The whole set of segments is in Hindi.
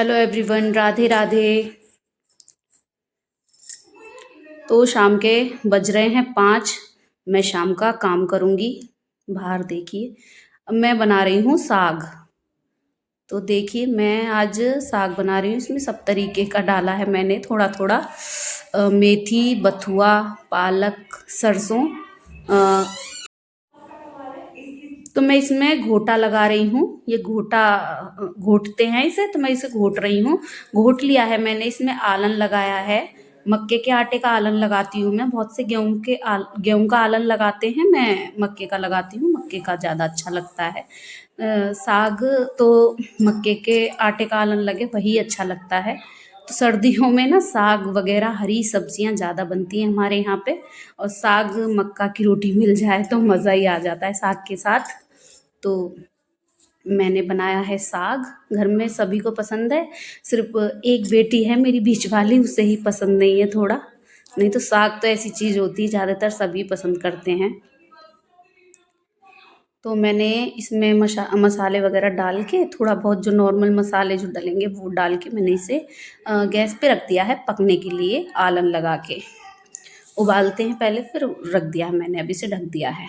Hello everyone, Radhe Radhe. तो शाम के बज रहे हैं 5। मैं शाम का काम करूँगी। बाहर देखिए, अब मैं बना रही हूँ साग। तो देखिए, मैं आज साग बना रही हूँ। इसमें सब तरीके का डाला है मैंने, थोड़ा थोड़ा मेथी, बथुआ, पालक, सरसों। अ, तो मैं इसमें घोटा लगा रही हूँ। ये घोटा घोटते हैं इसे, तो मैं इसे घोट रही हूँ। घोट लिया है मैंने। इसमें आलन लगाया है। मक्के के आटे का आलन लगाती हूँ मैं। बहुत से गेहूं का आलन लगाते हैं, मैं मक्के का लगाती हूँ। मक्के का ज़्यादा अच्छा लगता है। साग तो मक्के के आटे का आलन लगे वही अच्छा लगता है। तो सर्दियों में ना साग वगैरह हरी सब्जियां ज़्यादा बनती हैं हमारे यहाँ पे। और साग मक्का की रोटी मिल जाए तो मज़ा ही आ जाता है साग के साथ। तो मैंने बनाया है साग। घर में सभी को पसंद है। सिर्फ एक बेटी है मेरी बीच वाली, उसे ही पसंद नहीं है थोड़ा। नहीं तो साग तो ऐसी चीज़ होती है ज़्यादातर सभी पसंद करते हैं। तो मैंने इसमें मसाले वगैरह डाल के, थोड़ा बहुत जो नॉर्मल मसाले जो डलेंगे वो डाल के मैंने इसे गैस पे रख दिया है पकने के लिए। आलन लगा के उबालते हैं पहले, फिर रख दिया है मैंने, अभी से ढक दिया है।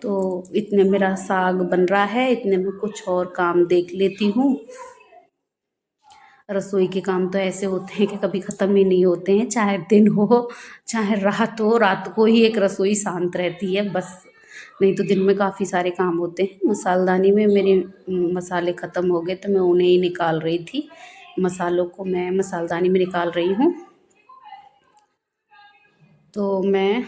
तो इतने मेरा साग बन रहा है, इतने में कुछ और काम देख लेती हूँ। रसोई के काम तो ऐसे होते हैं कि कभी ख़त्म ही नहीं होते हैं, चाहे दिन हो चाहे रात हो। रात को ही एक रसोई शांत रहती है बस, नहीं तो दिन में काफ़ी सारे काम होते हैं। मसालदानी में मेरे मसाले ख़त्म हो गए, तो मैं उन्हें ही निकाल रही थी। मसालों को मैं मसालदानी में निकाल रही हूँ। तो मैं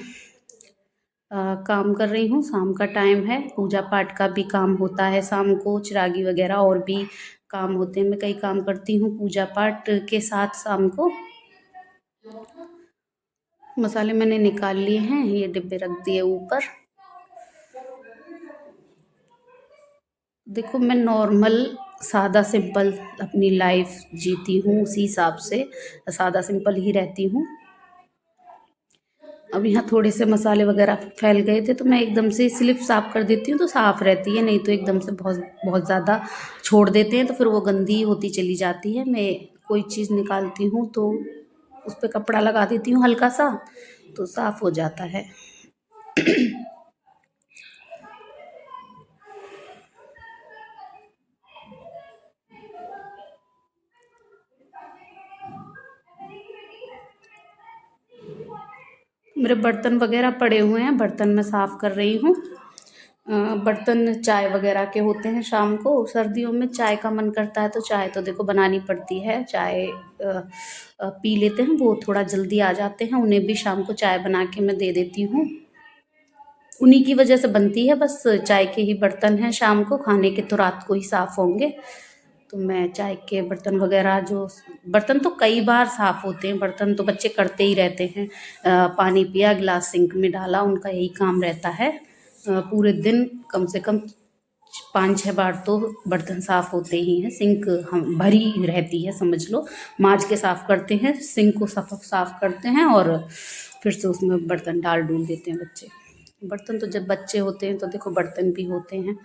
काम कर रही हूँ। शाम का टाइम है, पूजा पाठ का भी काम होता है शाम को, चिरागी वगैरह और भी काम होते हैं। मैं कई काम करती हूँ पूजा पाठ के साथ शाम को। मसाले मैंने निकाल लिए हैं, ये डिब्बे रख दिए ऊपर। देखो, मैं नॉर्मल सादा सिंपल अपनी लाइफ जीती हूँ, उसी हिसाब से सादा सिंपल ही रहती हूँ। अब यहाँ थोड़े से मसाले वगैरह फैल गए थे, तो मैं एकदम से स्लिप साफ कर देती हूँ तो साफ़ रहती है। नहीं तो एकदम से बहुत बहुत ज़्यादा छोड़ देते हैं तो फिर वो गंदी होती चली जाती है। मैं कोई चीज़ निकालती हूँ तो उस पर कपड़ा लगा देती हूँ हल्का सा, तो साफ़ हो जाता है। मेरे बर्तन वगैरह पड़े हुए हैं, बर्तन मैं साफ़ कर रही हूँ। बर्तन चाय वगैरह के होते हैं शाम को। सर्दियों में चाय का मन करता है तो चाय तो देखो बनानी पड़ती है। चाय पी लेते हैं, वो थोड़ा जल्दी आ जाते हैं, उन्हें भी शाम को चाय बना के मैं दे देती हूँ। उन्हीं की वजह से बनती है, बस चाय के ही बर्तन हैं। शाम को खाने के तो रात को ही साफ़ होंगे। तो मैं चाय के बर्तन वगैरह जो, बर्तन तो कई बार साफ़ होते हैं, बर्तन तो बच्चे करते ही रहते हैं। पानी पिया, गिलास सिंक में डाला, उनका यही काम रहता है। पूरे दिन कम से कम 5-6 बार तो बर्तन साफ़ होते ही हैं। सिंक हम भरी रहती है समझ लो। मांज के साफ़ करते हैं, सिंक को साफ़ करते हैं और फिर से उसमें बर्तन डाल डूल देते हैं बच्चे। बर्तन तो जब बच्चे होते हैं तो देखो बर्तन भी होते हैं।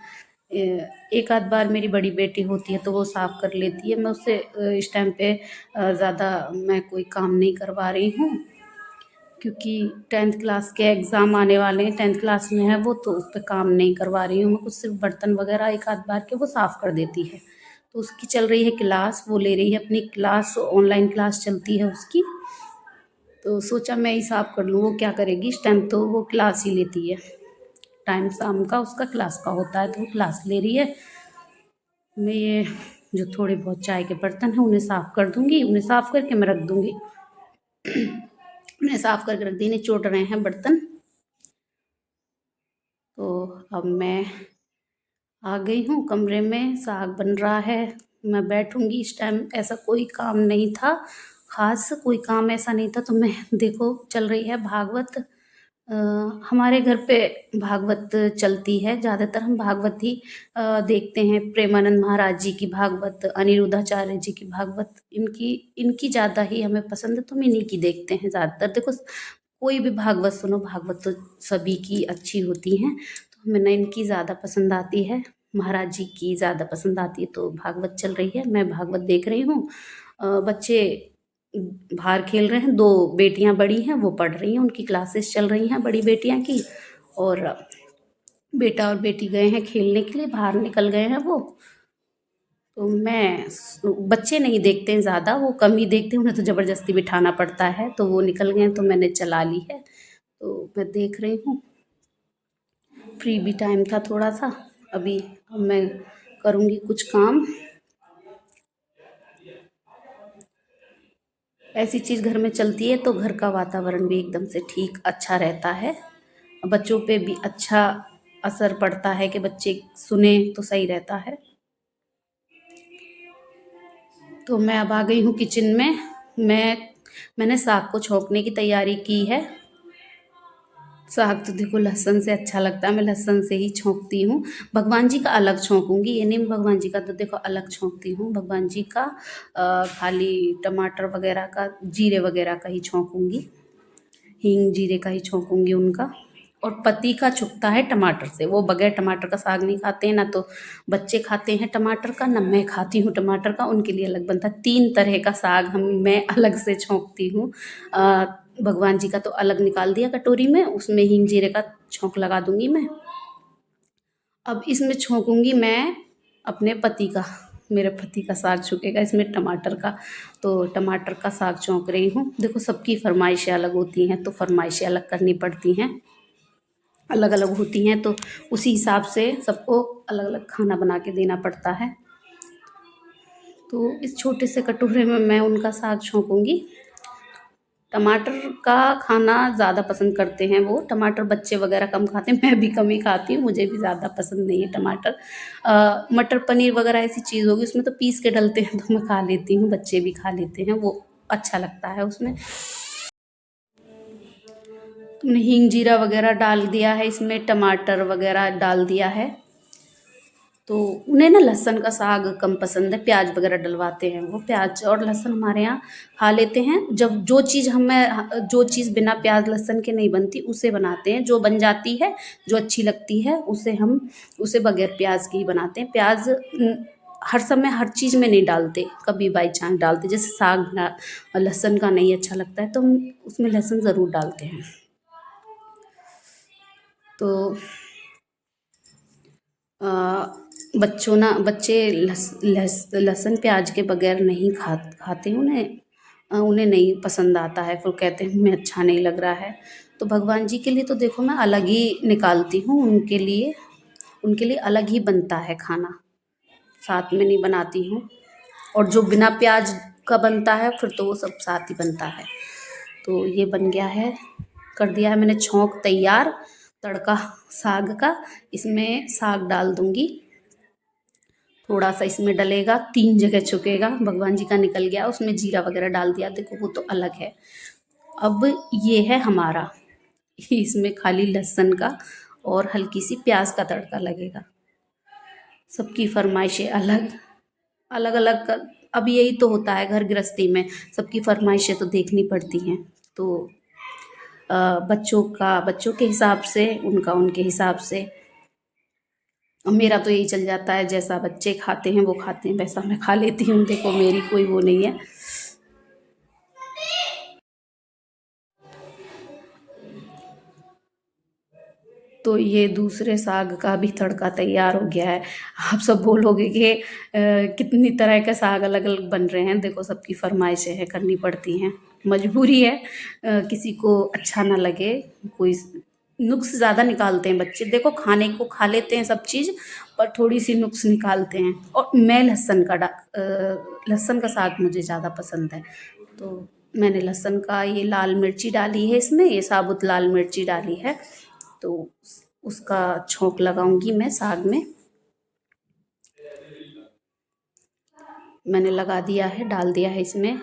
एक आध बार मेरी बड़ी बेटी होती है तो वो साफ़ कर लेती है। मैं उससे इस टाइम पे ज़्यादा मैं कोई काम नहीं करवा रही हूँ, क्योंकि 10th क्लास के एग्ज़ाम आने वाले हैं। 10th क्लास में है वो, तो उस पर काम नहीं करवा रही हूँ मैं कुछ। सिर्फ बर्तन वगैरह एक आध बार के वो साफ़ कर देती है। तो उसकी चल रही है क्लास, वो ले रही है अपनी क्लास, ऑनलाइन क्लास चलती है उसकी। तो सोचा मैं ही साफ़ कर लूँ। वो क्या करेगी इस टाइम, तो वो क्लास ही लेती है। टाइम शाम का उसका क्लास का होता है तो वो क्लास ले रही है। मैं ये जो थोड़े बहुत चाय के बर्तन हैं उन्हें साफ़ कर दूँगी, उन्हें साफ़ करके मैं रख दूँगी। उन्हें साफ़ करके रख दी, नहीं चोट रहे हैं बर्तन। तो अब मैं आ गई हूँ कमरे में, साग बन रहा है। मैं बैठूँगी इस टाइम। ऐसा कोई काम नहीं था, ख़ास कोई काम ऐसा नहीं था। तो मैं देखो चल रही है भागवत। अ, हमारे घर पे भागवत चलती है ज़्यादातर। हम भागवत ही देखते हैं। प्रेमानंद महाराज जी की भागवत, अनिरुद्धाचार्य जी की भागवत, इनकी इनकी ज़्यादा ही हमें पसंद है, तो हम इन्हीं की देखते हैं ज़्यादातर। देखो, कोई भी भागवत सुनो, भागवत तो सभी की अच्छी होती हैं, तो हमें ना इनकी ज़्यादा पसंद आती है। महाराज जी की ज़्यादा पसंद आती है, तो भागवत चल रही है, मैं भागवत देख रही हूँ। बच्चे बाहर खेल रहे हैं, दो बेटियां बड़ी हैं वो पढ़ रही हैं, उनकी क्लासेस चल रही हैं बड़ी बेटियां की। और बेटा और बेटी गए हैं खेलने के लिए, बाहर निकल गए हैं वो। तो मैं बच्चे नहीं देखते हैं ज़्यादा, वो कम ही देखते हैं, उन्हें तो ज़बरदस्ती बिठाना पड़ता है, तो वो निकल गए हैं तो मैंने चला ली है, तो मैं देख रही हूँ। फ्री भी टाइम था थोड़ा सा, अभी अब मैं करूँगी कुछ काम। ऐसी चीज़ घर में चलती है तो घर का वातावरण भी एकदम से ठीक अच्छा रहता है, बच्चों पे भी अच्छा असर पड़ता है कि बच्चे सुने तो सही रहता है। तो मैं अब आ गई हूँ किचन में। मैंने साग को छोंकने की तैयारी की है। साग तो देखो लहसुन से अच्छा लगता है, मैं लहसुन से ही छोंकती हूँ। भगवान जी का अलग छोंकूंगी, ये नहीं भगवान जी का तो देखो अलग छोंकती हूँ। भगवान जी का खाली टमाटर वगैरह का, जीरे वगैरह का ही छोंकूंगी, हींग जीरे का ही छोंकूंगी उनका। और पति का छुकता है टमाटर से, वो बगैर टमाटर का साग नहीं खाते हैं, ना तो बच्चे खाते हैं टमाटर का, ना मैं खाती हूँ टमाटर का, उनके लिए अलग बनता है। 3 तरह का साग मैं अलग से छोंकती हूँ। भगवान जी का तो अलग निकाल दिया कटोरी में, उसमें हींग जीरे का छोंक लगा दूंगी मैं। अब इसमें छोंकूंगी मैं अपने पति का, मेरे पति का साग छुकेगा इसमें टमाटर का, तो टमाटर का साग छौंक रही हूँ। देखो सबकी फरमाइशें अलग होती हैं, तो फरमाइशें अलग करनी पड़ती हैं, अलग अलग होती हैं, तो उसी हिसाब से सबको अलग अलग खाना बना के देना पड़ता है। तो इस छोटे से कटोरे में मैं उनका साग छोंकूंगी। टमाटर का खाना ज़्यादा पसंद करते हैं वो, टमाटर बच्चे वगैरह कम खाते हैं, मैं भी कम ही खाती हूँ, मुझे भी ज़्यादा पसंद नहीं है टमाटर। मटर पनीर वगैरह ऐसी चीज़ होगी उसमें तो पीस के डलते हैं तो मैं खा लेती हूँ, बच्चे भी खा लेते हैं, वो अच्छा लगता है उसमें। तुमने हींग जीरा वगैरह डाल दिया है इसमें, टमाटर वगैरह डाल दिया है, तो उन्हें ना लहसुन का साग कम पसंद है, प्याज वगैरह डलवाते हैं वो। प्याज और लहसुन हमारे यहाँ खा लेते हैं, जब जो चीज़ बिना प्याज लहसुन के नहीं बनती उसे बनाते हैं, जो बन जाती है जो अच्छी लगती है उसे हम उसे बगैर प्याज की ही बनाते हैं। प्याज हर समय हर चीज़ में नहीं डालते, कभी बाई चांस डालते, जैसे साग लहसुन का नहीं अच्छा लगता है तो हम उसमें लहसुन ज़रूर डालते हैं। तो अ, बच्चे लहसुन प्याज के बगैर नहीं खाते, उन्हें नहीं पसंद आता है, फिर कहते हैं हमें अच्छा नहीं लग रहा है। तो भगवान जी के लिए तो देखो मैं अलग ही निकालती हूँ, उनके लिए अलग ही बनता है खाना, साथ में नहीं बनाती हूँ। और जो बिना प्याज का बनता है फिर तो वो सब साथ ही बनता है। तो ये बन गया है, कर दिया है मैंने छोंक तैयार तड़का साग का। इसमें साग डाल दूंगी, थोड़ा सा इसमें डलेगा, 3 जगह छुकेगा, भगवान जी का निकल गया, उसमें जीरा वगैरह डाल दिया, देखो वो तो अलग है। अब ये है हमारा, इसमें खाली लहसुन का और हल्की सी प्याज का तड़का लगेगा। सबकी फरमाइशें अलग अलग अलग, अब यही तो होता है घर गृहस्थी में, सबकी फरमाइशें तो देखनी पड़ती हैं। तो बच्चों के हिसाब से, उनका उनके हिसाब से, अब मेरा तो यही चल जाता है, जैसा बच्चे खाते हैं वो खाते हैं, वैसा मैं खा लेती हूँ, देखो मेरी कोई वो नहीं है। तो ये दूसरे साग का भी तड़का तैयार हो गया है। आप सब बोलोगे कि कितनी तरह के साग अलग अलग बन रहे हैं, देखो सबकी फरमाइशें हैं, करनी पड़ती हैं, मजबूरी है। किसी को अच्छा ना लगे, कोई नुक्स ज़्यादा निकालते हैं बच्चे, देखो खाने को खा लेते हैं सब चीज़, पर थोड़ी सी नुक्स निकालते हैं। और मैं लहसुन का साग मुझे ज़्यादा पसंद है, तो मैंने लहसुन का ये लाल मिर्ची डाली है इसमें, ये साबुत लाल मिर्ची डाली है, तो उसका छोंक लगाऊंगी मैं साग में। मैंने लगा दिया है, डाल दिया है इसमें।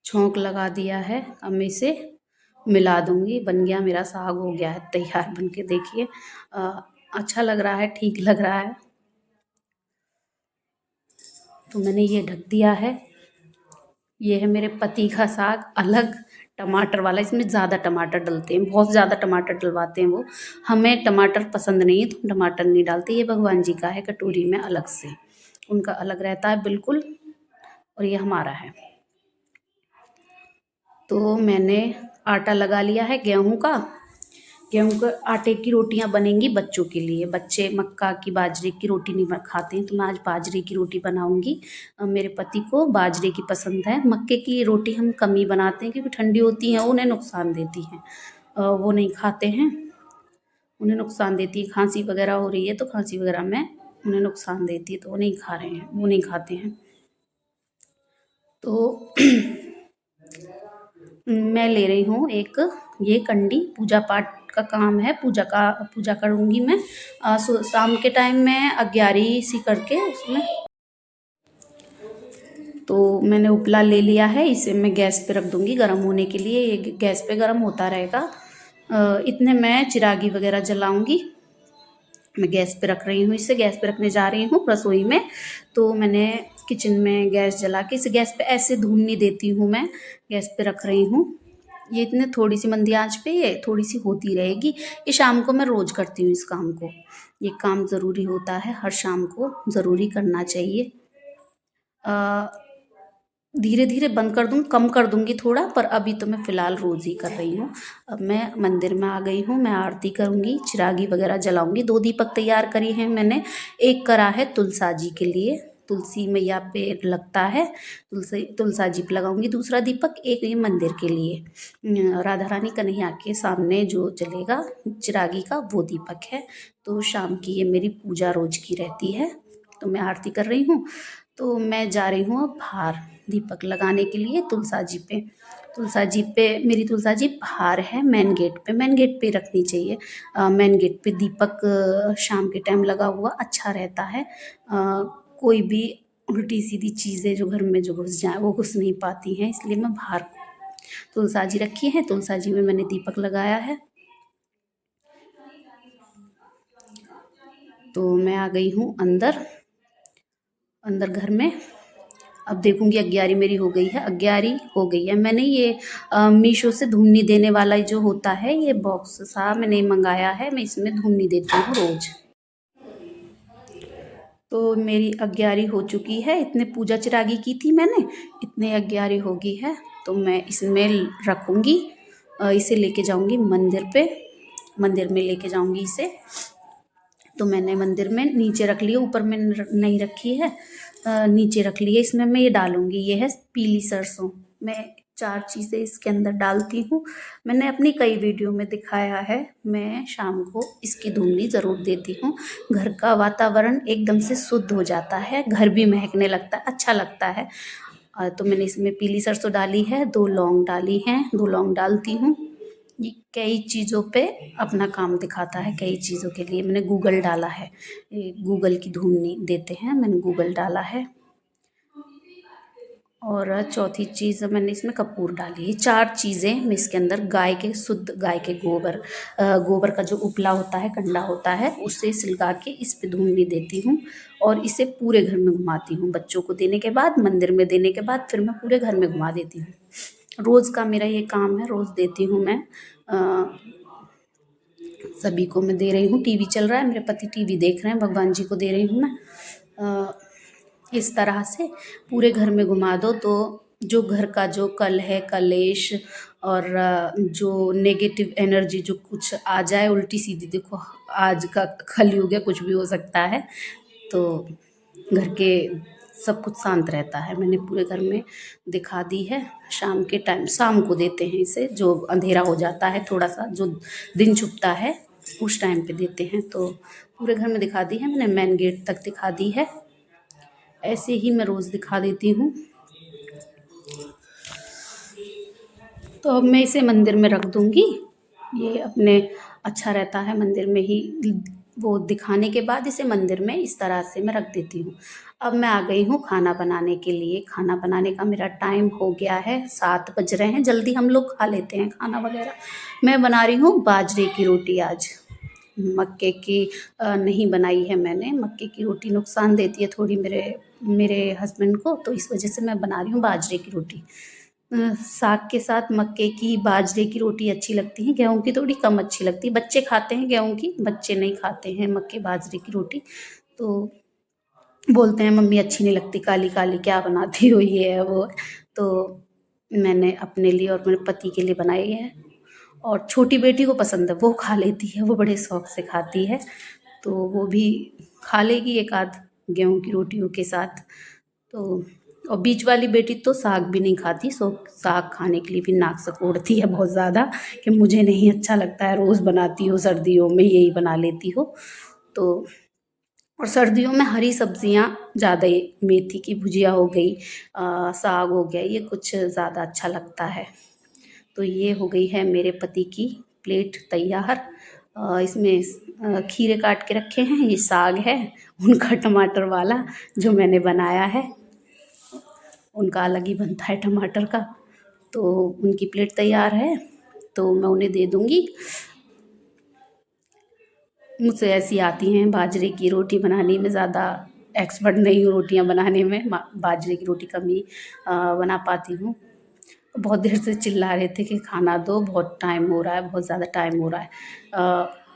छोंक लगा दिया है, अब मैं इसे मिला दूंगी, बन गया मेरा साग, हो गया है तैयार बन के, देखिए अच्छा लग रहा है, ठीक लग रहा है। तो मैंने ये ढक दिया है, ये है मेरे पति का साग, अलग टमाटर वाला, इसमें ज़्यादा टमाटर डलते हैं, बहुत ज़्यादा टमाटर डलवाते हैं वो। हमें टमाटर पसंद नहीं है तो हम टमाटर नहीं डालते। ये भगवान जी का है कटोरी में अलग से, उनका अलग रहता है बिल्कुल, और ये हमारा है। तो मैंने आटा लगा लिया है गेहूं का। गेहूं के आटे की रोटियां बनेंगी बच्चों के लिए। बच्चे मक्का की बाजरे की रोटी नहीं खाते हैं, तो मैं आज बाजरे की रोटी बनाऊंगी। मेरे पति को बाजरे की पसंद है। मक्के की रोटी हम कम ही बनाते हैं क्योंकि ठंडी होती हैं, उन्हें नुकसान देती हैं, वो नहीं खाते हैं, उन्हें नुकसान देती है। खांसी वगैरह हो रही है तो खांसी वगैरह में उन्हें नुकसान देती है, तो वो नहीं खा रहे हैं, वो नहीं खाते हैं। तो मैं ले रही हूँ एक ये कंडी, पूजा पाठ का काम है, पूजा करूँगी मैं। शाम के टाइम में अग्यारी सी करके उसमें। तो मैंने उपला ले लिया है, इसे मैं गैस पे रख दूँगी गर्म होने के लिए। ये गैस पे गर्म होता रहेगा। इतने मैं चिरागी वगैरह जलाऊँगी। मैं गैस पे रख रही हूँ, इसे गैस पे रखने जा रही हूँ रसोई में। तो मैंने किचन में गैस जला के इसे गैस पे ऐसे धूमने देती हूँ, मैं गैस पे रख रही हूँ। ये इतने थोड़ी सी मंदी आंच पे ये थोड़ी सी होती रहेगी। ये शाम को मैं रोज़ करती हूँ इस काम को। ये काम ज़रूरी होता है, हर शाम को ज़रूरी करना चाहिए। धीरे धीरे बंद कर दूँ, कम कर दूँगी थोड़ा, पर अभी तो मैं फ़िलहाल रोज़ ही कर रही हूँ। अब मैं मंदिर में आ गई हूँ, मैं आरती करूँगी, चिरागी वगैरह जलाऊँगी। 2 दीपक तैयार करी हैं मैंने। एक करा है तुलसा जी के लिए, तुलसी मैया पे लगता है, तुलसा जी पे लगाऊंगी दूसरा दीपक। एक ये मंदिर के लिए राधा रानी कन्हैया के सामने जो जलेगा चिरागी का, वो दीपक है। तो शाम की ये मेरी पूजा रोज की रहती है। तो मैं आरती कर रही हूँ, तो मैं जा रही हूँ अब बाहर दीपक लगाने के लिए तुलसा जी पे। तुलसा जी पे मेरी तुलसा जी बाहर है, मेन गेट पे रखनी चाहिए। मेन गेट पे दीपक शाम के टाइम लगा हुआ अच्छा रहता है। कोई भी उल्टी सीधी चीज़ें जो घर में जो घुस जाए वो घुस नहीं पाती हैं, इसलिए मैं बाहर तुलसा जी रखी है, तुलसा जी में मैंने दीपक लगाया है। तो मैं आ गई हूँ अंदर घर में। अब देखूंगी अग्यारी मेरी हो गई है, अग्यारी हो गई है। मैंने ये मीशो से धूमनी देने वाला जो होता है, ये बॉक्स सा मैंने मंगाया है, मैं इसमें धूमनी देती हूँ रोज। तो मेरी अग्यारी हो चुकी है। इतने पूजा चिरागी की थी मैंने, इतने अग्यारी हो गई है। तो मैं इसमें रखूँगी, इसे लेके जाऊँगी मंदिर पे, मंदिर में लेके जाऊँगी इसे। तो मैंने मंदिर में नीचे रख लिया, ऊपर में नहीं रखी है, नीचे रख ली है। इसमें मैं ये डालूँगी, ये है पीली सरसों। मैं 4 चीज़ें इसके अंदर डालती हूँ। मैंने अपनी कई वीडियो में दिखाया है, मैं शाम को इसकी धूमनी ज़रूर देती हूँ। घर का वातावरण एकदम से शुद्ध हो जाता है, घर भी महकने लगता है, अच्छा लगता है। तो मैंने इसमें पीली सरसों डाली है, 2 लौंग डाली हैं, 2 लौंग डालती हूँ। ये कई चीज़ों पे अपना काम दिखाता है, कई चीज़ों के लिए मैंने गूगल डाला है। ये गूगल की धूमनी देते हैं, मैंने गूगल डाला है। और चौथी चीज़ मैंने इसमें कपूर डाली है। 4 चीज़ें मैं इसके अंदर गाय के शुद्ध गाय के गोबर का जो उपला होता है, कंडा होता है, उससे सिलगा के इस पे धूमनी देती हूँ। और इसे पूरे घर में घुमाती हूँ। बच्चों को देने के बाद, मंदिर में देने के बाद फिर मैं पूरे घर में घुमा देती हूँ। रोज़ का मेरा ये काम है, रोज़ देती हूँ मैं। सभी को मैं दे रही हूँ। टीवी चल रहा है, मेरे पति टीवी देख रहे हैं, भगवान जी को दे रही हूँ मैं। इस तरह से पूरे घर में घुमा दो तो जो घर का जो कल है, कलेश और जो नेगेटिव एनर्जी जो कुछ आ जाए उल्टी सीधी, देखो आज का कलयुग है, कुछ भी हो सकता है, तो घर के सब कुछ शांत रहता है। मैंने पूरे घर में दिखा दी है। शाम के टाइम, शाम को देते हैं इसे, जो अंधेरा हो जाता है, थोड़ा सा जो दिन छुपता है उस टाइम पे देते हैं। तो पूरे घर में दिखा दी है मैंने, मेन गेट तक दिखा दी है। ऐसे ही मैं रोज़ दिखा देती हूँ। तो अब मैं इसे मंदिर में रख दूँगी। ये अपने अच्छा रहता है मंदिर में ही, वो दिखाने के बाद इसे मंदिर में इस तरह से मैं रख देती हूँ। अब मैं आ गई हूँ खाना बनाने के लिए। खाना बनाने का मेरा टाइम हो गया है, 7 बज रहे हैं, जल्दी हम लोग खा लेते हैं खाना वगैरह। मैं बना रही हूँ बाजरे की रोटी आज। मक्के की नहीं बनाई है मैंने। मक्के की रोटी नुकसान देती है थोड़ी मेरे हस्बैंड को, तो इस वजह से मैं बना रही हूँ बाजरे की रोटी। साग के साथ मक्के की, बाजरे की रोटी अच्छी लगती है, गेहूँ की थोड़ी कम अच्छी लगती है। बच्चे खाते हैं गेहूँ की, बच्चे नहीं खाते हैं मक्के बाजरे की रोटी। तो बोलते हैं मम्मी अच्छी नहीं लगती, काली काली क्या बनाती हो, ये है वो है। तो मैंने अपने लिए और मेरे पति के लिए बनाई है। और छोटी बेटी को पसंद है, वो खा लेती है, वो बड़े शौक से खाती है। तो वो भी खा लेगी एक आध गेहूँ की रोटियों के साथ। तो और बीच वाली बेटी तो साग भी नहीं खाती, सो साग खाने के लिए भी नाक सिकोड़ती है बहुत ज़्यादा, कि मुझे नहीं अच्छा लगता है, रोज़ बनाती हो, सर्दियों में यही बना लेती हो। तो और सर्दियों में हरी सब्जियां ज़्यादा ही, मेथी की भुजिया हो गई, साग हो गया, ये कुछ ज़्यादा अच्छा लगता है। तो ये हो गई है मेरे पति की प्लेट तैयार। इसमें खीरे काट के रखे हैं, ये साग है उनका टमाटर वाला जो मैंने बनाया है, उनका अलग ही बनता है टमाटर का। तो उनकी प्लेट तैयार है, तो मैं उन्हें दे दूँगी। मुझसे ऐसी आती हैं, बाजरे की रोटी बनाने में ज़्यादा एक्सपर्ट नहीं हूँ, रोटियां बनाने में बाजरे की रोटी कम ही बना पाती हूँ। बहुत देर से चिल्ला रहे थे कि खाना दो, बहुत टाइम हो रहा है, बहुत ज़्यादा टाइम हो रहा है।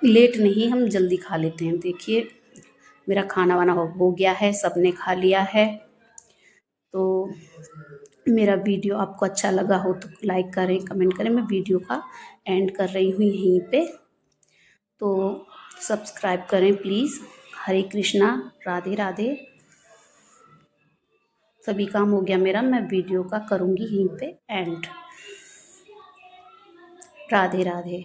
लेट नहीं, हम जल्दी खा लेते हैं। देखिए मेरा खाना वाना हो गया है, सबने खा लिया है। तो मेरा वीडियो आपको अच्छा लगा हो तो लाइक करें, कमेंट करें। मैं वीडियो का एंड कर रही हूँ यहीं पे। तो सब्सक्राइब करें प्लीज़। हरे कृष्णा, राधे राधे। सभी काम हो गया मेरा, मैं वीडियो का करूँगी यहीं पे एंड। राधे राधे।